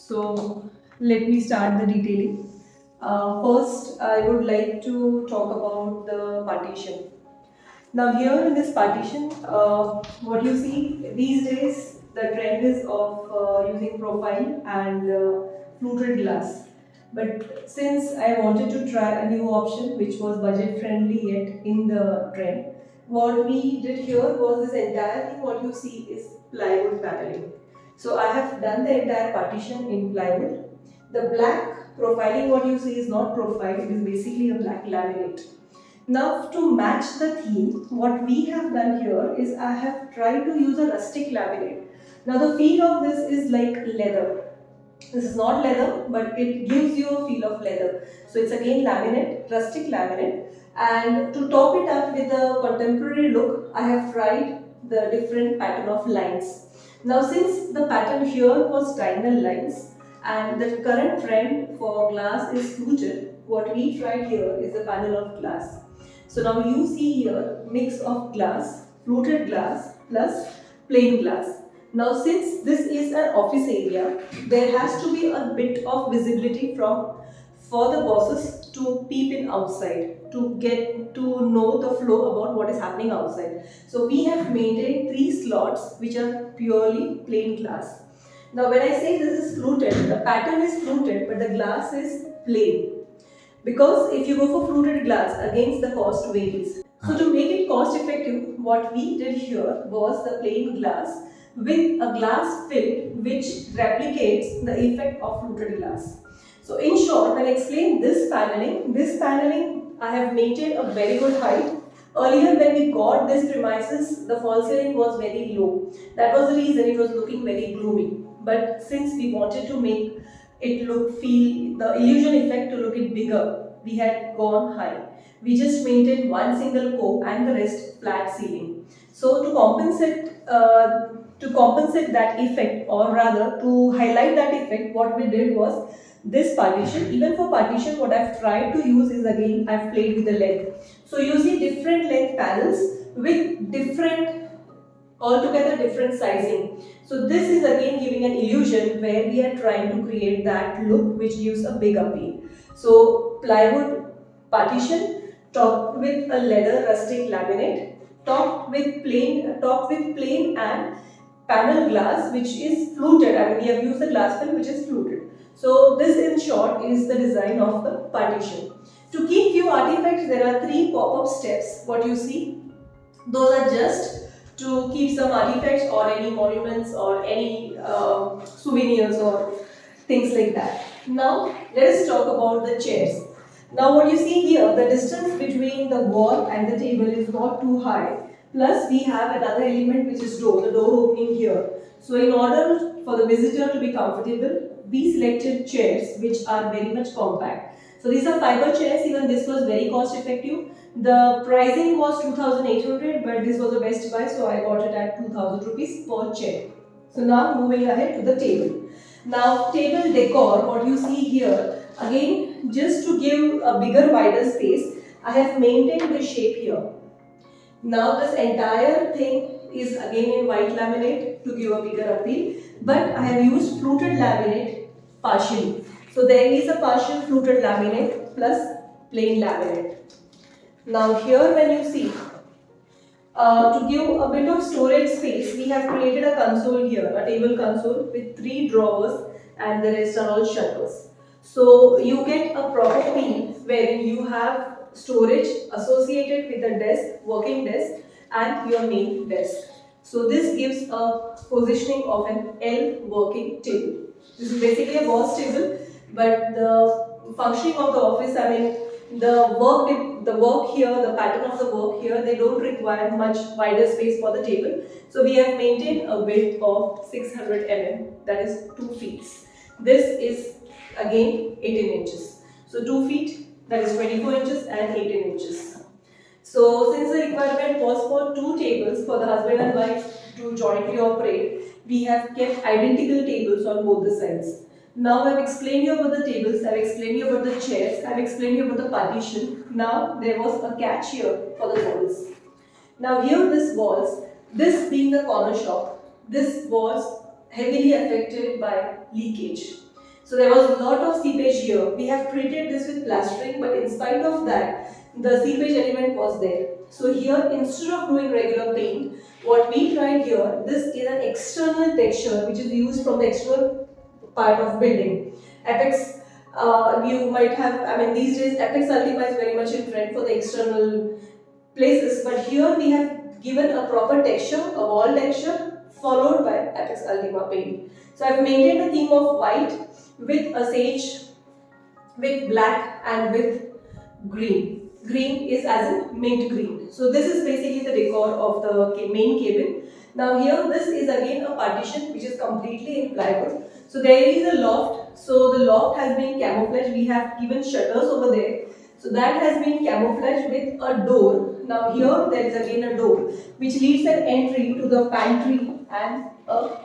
So let me start the detailing. First, I would like to talk about the partition. Now here in this partition, what you see these days, the trend is of using profile and fluted glass. But since I wanted to try a new option which was budget friendly yet in the trend, what we did here was this entire thing what you see is plywood paneling. So I have done the entire partition in plywood. The black profiling what you see is not profile, it is basically a black laminate. Now to match the theme, what we have done here is I have tried to use a rustic laminate. Now the feel of this is like leather. This is not leather, but it gives you a feel of leather. So it's again laminate, rustic laminate. And to top it up with a contemporary look, I have tried the different pattern of lines. Now since the pattern here was diagonal lines and the current trend for glass is fluted, what we tried here is a panel of glass. So now you see here mix of glass, fluted glass plus plain glass. Now since this is an office area, there has to be a bit of visibility for the bosses to peep in outside, to get to know the flow about what is happening outside. So we have maintained 3 slots which are purely plain glass. Now when I say this is fluted, the pattern is fluted but the glass is plain. Because if you go for fluted glass, against the cost varies. So to make it cost effective, what we did here was the plain glass with a glass film which replicates the effect of fluted glass. So in short, when I explain this paneling I have maintained a very good height. Earlier when we got this premises, the fall ceiling was very low. That was the reason it was looking very gloomy. But since we wanted to make it feel the illusion effect to look it bigger, we had gone high. We just maintained one single cove and the rest flat ceiling. So to compensate that effect, or rather to highlight that effect, what we did was this partition. Even for partition, what I've tried to use is again I've played with the length. So you see different length panels with altogether different sizing. So this is again giving an illusion where we are trying to create that look which gives a big appeal. So plywood partition topped with a leather rustic laminate, topped with plain and panel glass which is fluted. I mean we have used the glass film which is fluted. So this in short is the design of the partition. To keep few artifacts, there are 3 pop-up steps. What you see, those are just to keep some artifacts or any monuments or any souvenirs or things like that. Now let us talk about the chairs. Now what you see here, the distance between the wall and the table is not too high. Plus we have another element which is the door opening here. So in order for the visitor to be comfortable, we selected chairs which are very much compact. So these are fiber chairs, even this was very cost effective. The pricing was 2800, but this was a best buy, so I got it at 2000 rupees per chair. So now moving ahead to the table. Now table decor, what you see here, again just to give a bigger wider space, I have maintained the shape here. Now this entire thing is again in white laminate to give a bigger appeal, but I have used fluted laminate partially. So there is a partial fluted laminate plus plain laminate. Now here when you see, to give a bit of storage space, we have created a console here, a table console with 3 drawers and the rest are all shutters. So you get a proper feel wherein you have storage associated with the desk, working desk and your main desk. So this gives a positioning of an L working table. This is basically a boss table, but the functioning of the office, I mean the work here, the pattern of the work here, they don't require much wider space for the table. So we have maintained a width of 600 mm, that is 2 feet. This is again 18 inches. So 2 feet, that is 24 inches and 18 inches. So since the requirement was for 2 tables for the husband and wife to jointly operate, we have kept identical tables on both the sides. Now I have explained you about the tables, I have explained you about the chairs, I have explained you about the partition. Now there was a catch here for the walls. Now here this being the corner shop, this was heavily affected by leakage. So there was a lot of seepage here. We have treated this with plastering, but in spite of that, the seepage element was there. So here, instead of doing regular paint, what we tried here, this is an external texture which is used from the external part of building. Apex, you might have, I mean, these days Apex Ultima is very much in trend for the external places, but here we have given a proper texture, a wall texture, followed by Apex Ultima paint. So I have maintained a theme of white with a sage, with black and with green. Green is as in mint green. So this is basically the decor of the main cabin. Now here this is again a partition which is completely in plywood. So there is a loft. So the loft has been camouflaged. We have given shutters over there. So that has been camouflaged with a door. Now here there is again a door which leads an entry to the pantry and a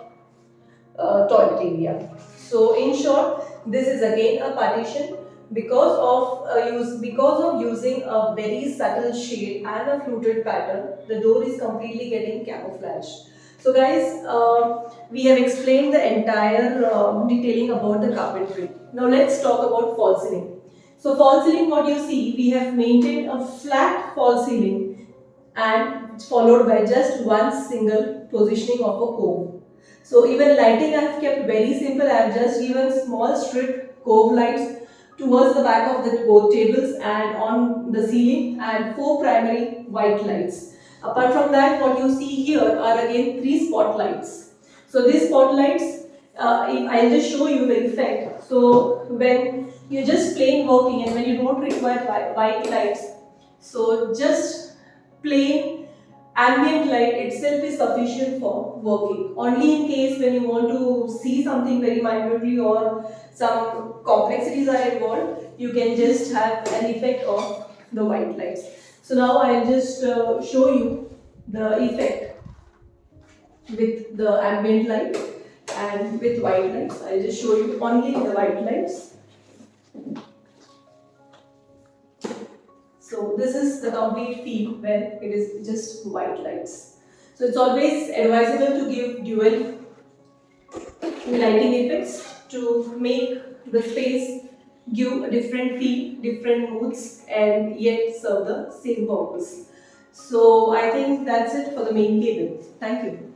toilet area. So in short, this is again a partition because of using a very subtle shade and a fluted pattern. The door is completely getting camouflaged. So guys, we have explained the entire detailing about the carpentry. Now let's talk about false ceiling. So false ceiling, what you see, we have maintained a flat false ceiling and followed by just one single positioning of a cove. So even lighting I have kept very simple. I have just given small strip cove lights towards the back of the both tables and on the ceiling, and 4 primary white lights. Apart from that, what you see here are again 3 spotlights. So these spotlights, if I'll just show you the effect. So when you're just plain working and when you don't require white lights, so just plain ambient light itself is sufficient for working. Only in case when you want to see something very minutely or some complexities are involved, you can just have an effect of the white lights. So now I'll just show you the effect with the ambient light and with white lights. I'll just show you only the white lights. So this is the complete feel where it is just white lights. So it's always advisable to give dual lighting effects to make the space give a different feel, different moods, and yet serve the same purpose. So I think that's it for the main cabin. Thank you.